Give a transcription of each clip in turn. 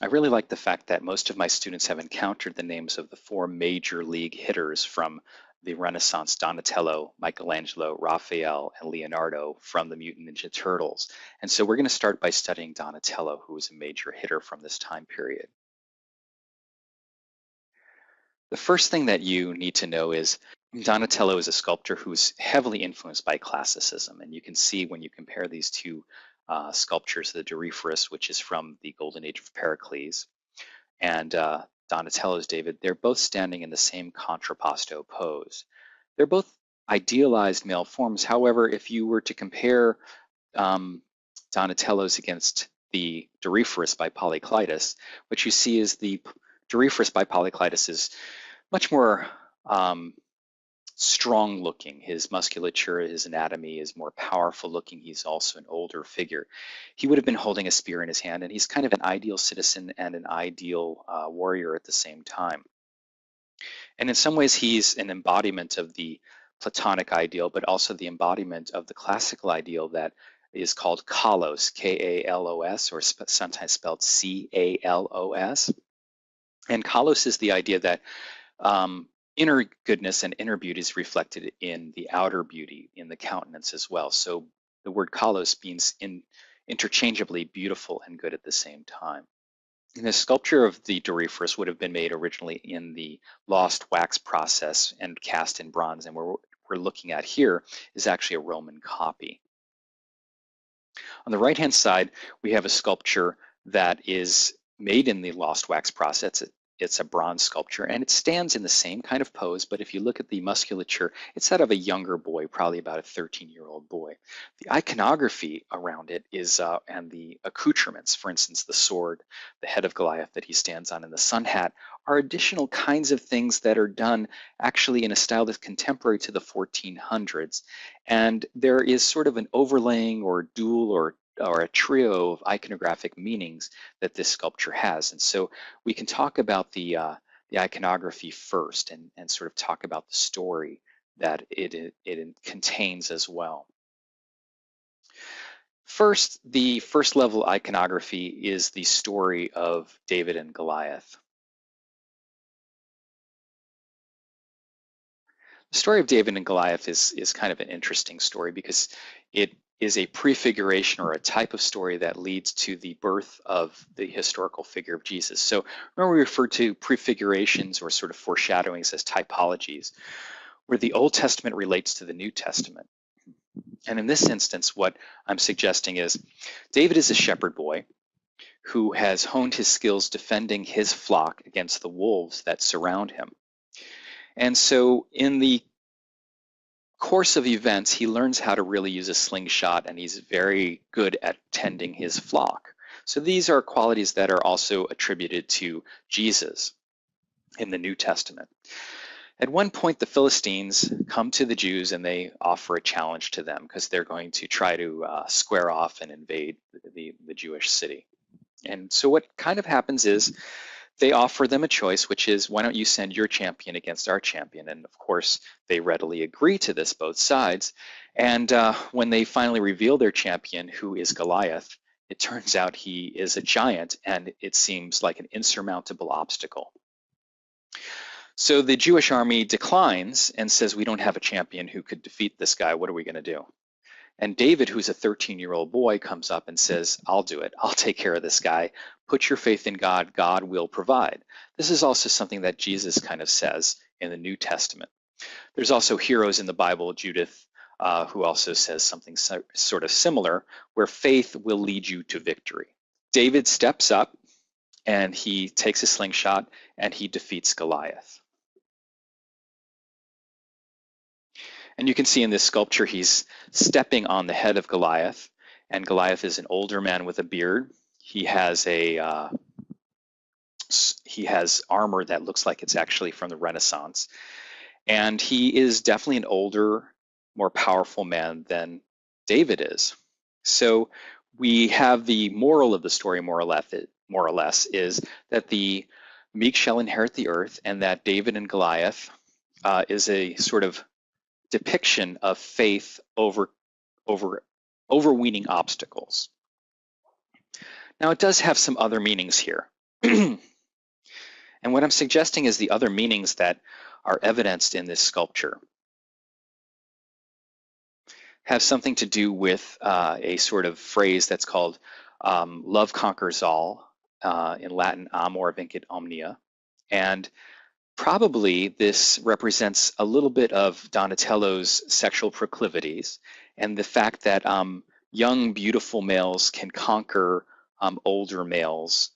I really like the fact that most of my students have encountered the names of the four major league hitters from the Renaissance: Donatello, Michelangelo, Raphael, and Leonardo from the Mutant Ninja Turtles. And so we're going to start by studying Donatello, who was a major hitter from this time period. The first thing that you need to know is Donatello is a sculptor who's heavily influenced by classicism. And you can see when you compare these two sculptures, the Doryphorus, which is from the Golden Age of Pericles, and Donatello's David, they're both standing in the same contrapposto pose. They're both idealized male forms. However, if you were to compare Donatello's against the Doryphorus by Polyclitus, what you see is the Doryphorus by Polyclitus is much more strong looking. His musculature, his anatomy is more powerful looking. He's also an older figure. He would have been holding a spear in his hand, and he's kind of an ideal citizen and an ideal warrior at the same time. And in some ways, he's an embodiment of the Platonic ideal, but also the embodiment of the classical ideal that is called kalos, K-A-L-O-S, or sometimes spelled C-A-L-O-S. And kalos is the idea that inner goodness and inner beauty is reflected in the outer beauty, in the countenance as well. So the word kalos means interchangeably beautiful and good at the same time. And the sculpture of the Doryphorus would have been made originally in the lost wax process and cast in bronze. And what we're looking at here is actually a Roman copy. On the right-hand side, we have a sculpture that is made in the lost wax process. It's a bronze sculpture, and it stands in the same kind of pose, but if you look at the musculature, it's that of a younger boy, probably about a 13-year-old boy. The iconography around it is, and the accoutrements, for instance, the sword, the head of Goliath that he stands on, and the sun hat, are additional kinds of things that are done actually in a style that's contemporary to the 1400s. And there is sort of an overlaying or dual or a trio of iconographic meanings that this sculpture has. And so we can talk about the iconography first and sort of talk about the story that it contains as well. First, the first level iconography is the story of David and Goliath. The story of David and Goliath is kind of an interesting story because it is a prefiguration or a type of story that leads to the birth of the historical figure of Jesus. So remember, we refer to prefigurations or sort of foreshadowings as typologies, where the Old Testament relates to the New Testament. And in this instance, what I'm suggesting is David is a shepherd boy who has honed his skills defending his flock against the wolves that surround him. And so in the course of events, he learns how to really use a slingshot, and he's very good at tending his flock. So these are qualities that are also attributed to Jesus in the New Testament. At one point, the Philistines come to the Jews and they offer a challenge to them because they're going to try to square off and invade the Jewish city. And so what kind of happens is they offer them a choice, which is, why don't you send your champion against our champion? And of course, they readily agree to this, both sides. And when they finally reveal their champion, who is Goliath, it turns out he is a giant, and it seems like an insurmountable obstacle. So the Jewish army declines and says, we don't have a champion who could defeat this guy. What are we going to do? And David, who's a 13-year-old boy, comes up and says, I'll do it. I'll take care of this guy. Put your faith in God. God will provide. This is also something that Jesus kind of says in the New Testament. There's also heroes in the Bible, Judith, who also says something sort of similar, where faith will lead you to victory. David steps up and he takes a slingshot and he defeats Goliath. And you can see in this sculpture, he's stepping on the head of Goliath, and Goliath is an older man with a beard. He has armor that looks like it's actually from the Renaissance, and he is definitely an older, more powerful man than David is. So we have the moral of the story, more or less, is that the meek shall inherit the earth, and that David and Goliath is a sort of depiction of faith overweening obstacles. Now, it does have some other meanings here. And what I'm suggesting is the other meanings that are evidenced in this sculpture have something to do with a sort of phrase that's called love conquers all, in Latin, amor vincit omnia. And probably this represents a little bit of Donatello's sexual proclivities and the fact that young, beautiful males can conquer older males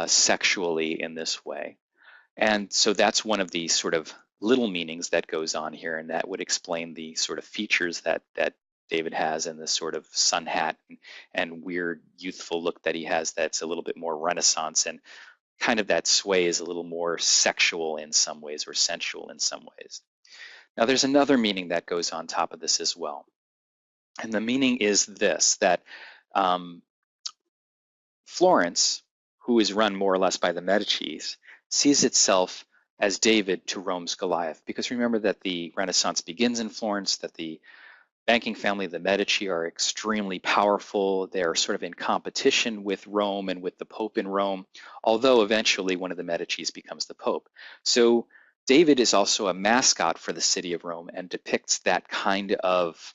sexually in this way. And so that's one of the sort of little meanings that goes on here, and that would explain the sort of features that David has and the sort of sun hat and weird youthful look that he has that's a little bit more Renaissance, and kind of that sway is a little more sexual in some ways or sensual in some ways. Now there's another meaning that goes on top of this as well. And the meaning is this, that Florence, who is run more or less by the Medicis, sees itself as David to Rome's Goliath. Because remember that the Renaissance begins in Florence, that the banking family of the Medici are extremely powerful. They're sort of in competition with Rome and with the Pope in Rome, although eventually one of the Medicis becomes the Pope. So David is also a mascot for the city of Rome and depicts that kind of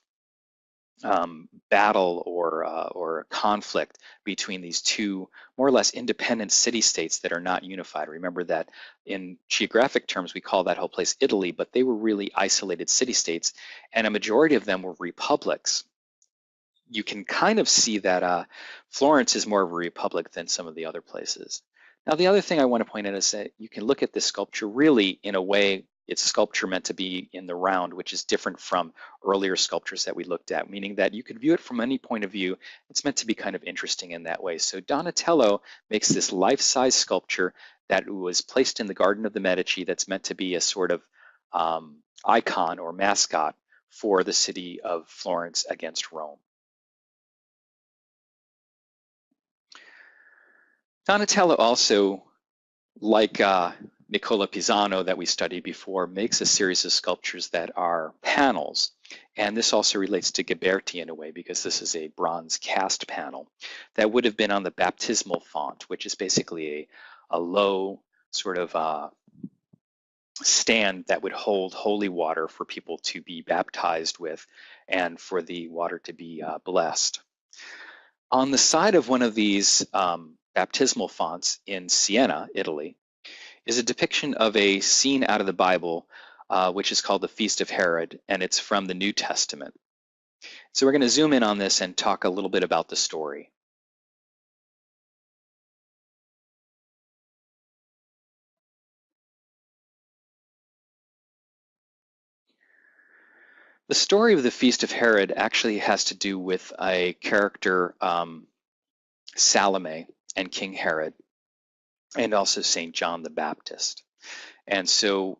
battle or conflict between these two more or less independent city-states that are not unified. Remember that in geographic terms, we call that whole place Italy, but they were really isolated city-states, and a majority of them were republics. You can kind of see that Florence is more of a republic than some of the other places. Now, the other thing I want to point out is that you can look at this sculpture really in a way. It's a sculpture meant to be in the round, which is different from earlier sculptures that we looked at, meaning that you could view it from any point of view. It's meant to be kind of interesting in that way. So Donatello makes this life-size sculpture that was placed in the Garden of the Medici that's meant to be a sort of icon or mascot for the city of Florence against Rome. Donatello also, like Nicola Pisano that we studied before, makes a series of sculptures that are panels. And this also relates to Ghiberti in a way, because this is a bronze cast panel that would have been on the baptismal font, which is basically a low sort of stand that would hold holy water for people to be baptized with and for the water to be blessed. On the side of one of these baptismal fonts in Siena, Italy, is a depiction of a scene out of the Bible, which is called the Feast of Herod, and it's from the New Testament. So we're going to zoom in on this and talk a little bit about the story. The story of the Feast of Herod actually has to do with a character, Salome, and King Herod, and also St. John the Baptist. And so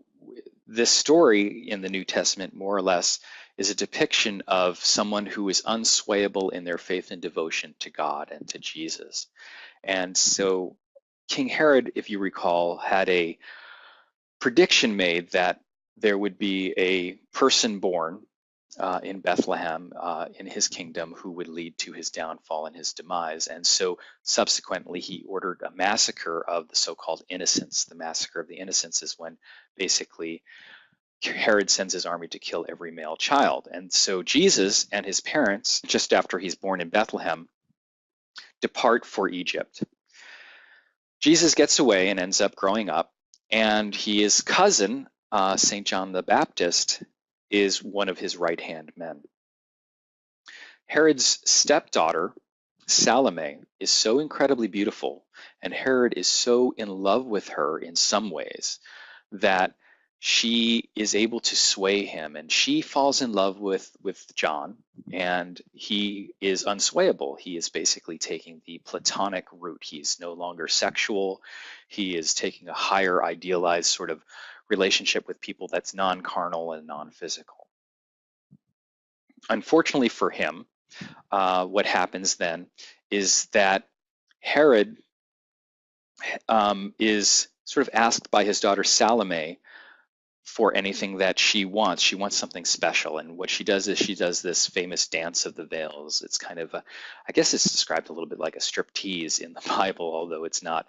this story in the New Testament, more or less, is a depiction of someone who is unswayable in their faith and devotion to God and to Jesus. And so King Herod, if you recall, had a prediction made that there would be a person born in Bethlehem in his kingdom who would lead to his downfall and his demise. And so subsequently he ordered a massacre of the so-called innocents. The massacre of the innocents is when basically Herod sends his army to kill every male child. And so Jesus and his parents, just after he's born in Bethlehem, depart for Egypt. Jesus gets away and ends up growing up, and his cousin, St. John the Baptist, is one of his right-hand men. Herod's stepdaughter, Salome, is so incredibly beautiful, and Herod is so in love with her in some ways that she is able to sway him, and she falls in love with John, and he is unswayable. He is basically taking the Platonic route. He's no longer sexual. He is taking a higher idealized sort of relationship with people that's non-carnal and non-physical. Unfortunately for him, what happens then is that Herod is sort of asked by his daughter Salome for anything that she wants. She wants something special. And what she does is she does this famous dance of the veils. It's kind of, I guess it's described a little bit like a striptease in the Bible, although it's not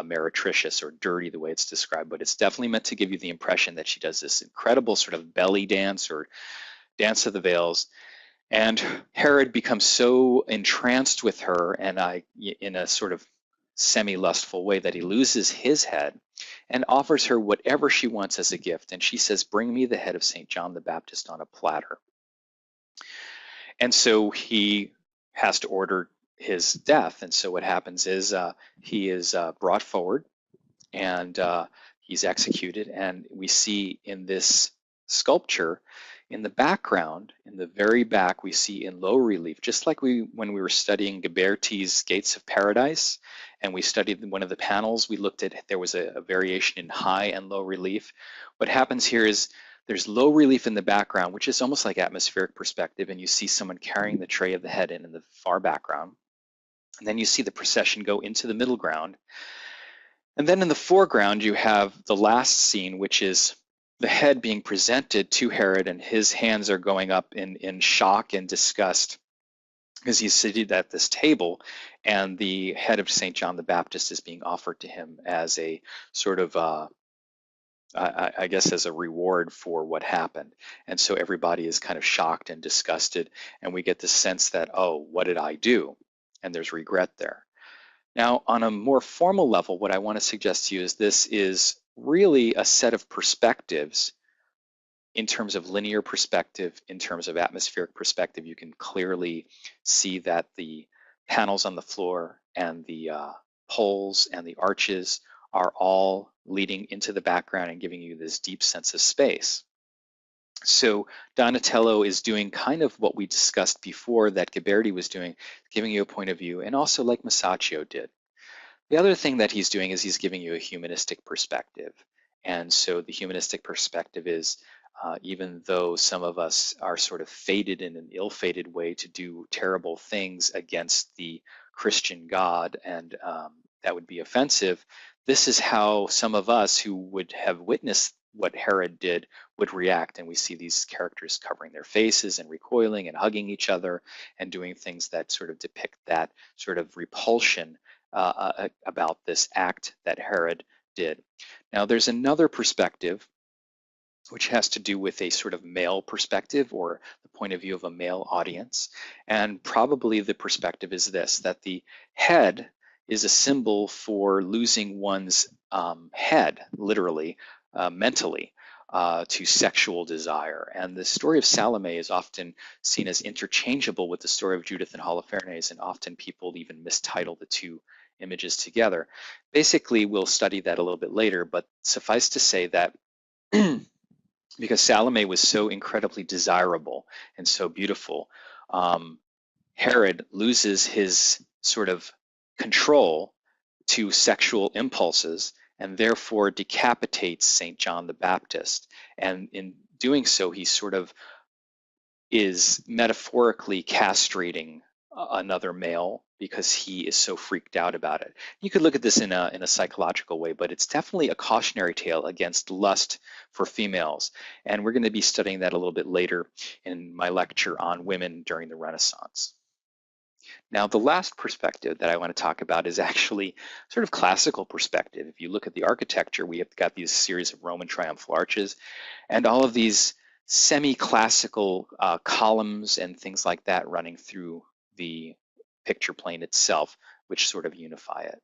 meretricious or dirty the way it's described, but it's definitely meant to give you the impression that she does this incredible sort of belly dance or dance of the veils. And Herod becomes so entranced with her, and in a sort of semi-lustful way, that he loses his head and offers her whatever she wants as a gift. And she says, "Bring me the head of St. John the Baptist on a platter." And so he has to order his death. And so what happens is he is brought forward, and he's executed. And we see in this sculpture, in the background, in the very back, we see in low relief, just like when we were studying Ghiberti's Gates of Paradise, and we studied one of the panels, we looked at, there was a variation in high and low relief. What happens here is there's low relief in the background, which is almost like atmospheric perspective, and you see someone carrying the tray of the head in the far background. And then you see the procession go into the middle ground. And then in the foreground, you have the last scene, which is the head being presented to Herod, and his hands are going up in shock and disgust because he's seated at this table, and the head of St. John the Baptist is being offered to him as a sort of, I guess, as a reward for what happened. And so everybody is kind of shocked and disgusted, and we get the sense that, oh, what did I do? And there's regret there. Now, on a more formal level, what I want to suggest to you is this is really a set of perspectives in terms of linear perspective, in terms of atmospheric perspective. You can clearly see that the panels on the floor and the poles and the arches are all leading into the background and giving you this deep sense of space. So Donatello is doing kind of what we discussed before that Ghiberti was doing, giving you a point of view, and also like Masaccio did. The other thing that he's doing is he's giving you a humanistic perspective. And so the humanistic perspective is, even though some of us are sort of fated in an ill-fated way to do terrible things against the Christian God, and that would be offensive, this is how some of us who would have witnessed what Herod did would react. And we see these characters covering their faces and recoiling and hugging each other and doing things that sort of depict that sort of repulsion about this act that Herod did. Now, there's another perspective which has to do with a sort of male perspective, or the point of view of a male audience. And probably the perspective is this, that the head is a symbol for losing one's head, literally, mentally, to sexual desire. And the story of Salome is often seen as interchangeable with the story of Judith and Holofernes, and often people even mistitle the two images together. Basically, we'll study that a little bit later, but suffice to say that because Salome was so incredibly desirable and so beautiful, Herod loses his sort of control to sexual impulses and therefore decapitates St. John the Baptist. And in doing so, he sort of is metaphorically castrating another male because he is so freaked out about it. You could look at this in a psychological way, but it's definitely a cautionary tale against lust for females. And we're going to be studying that a little bit later in my lecture on women during the Renaissance. Now, the last perspective that I want to talk about is actually sort of classical perspective. If you look at the architecture, we have got these series of Roman triumphal arches and all of these semi-classical columns and things like that running through the picture plane itself, which sort of unify it.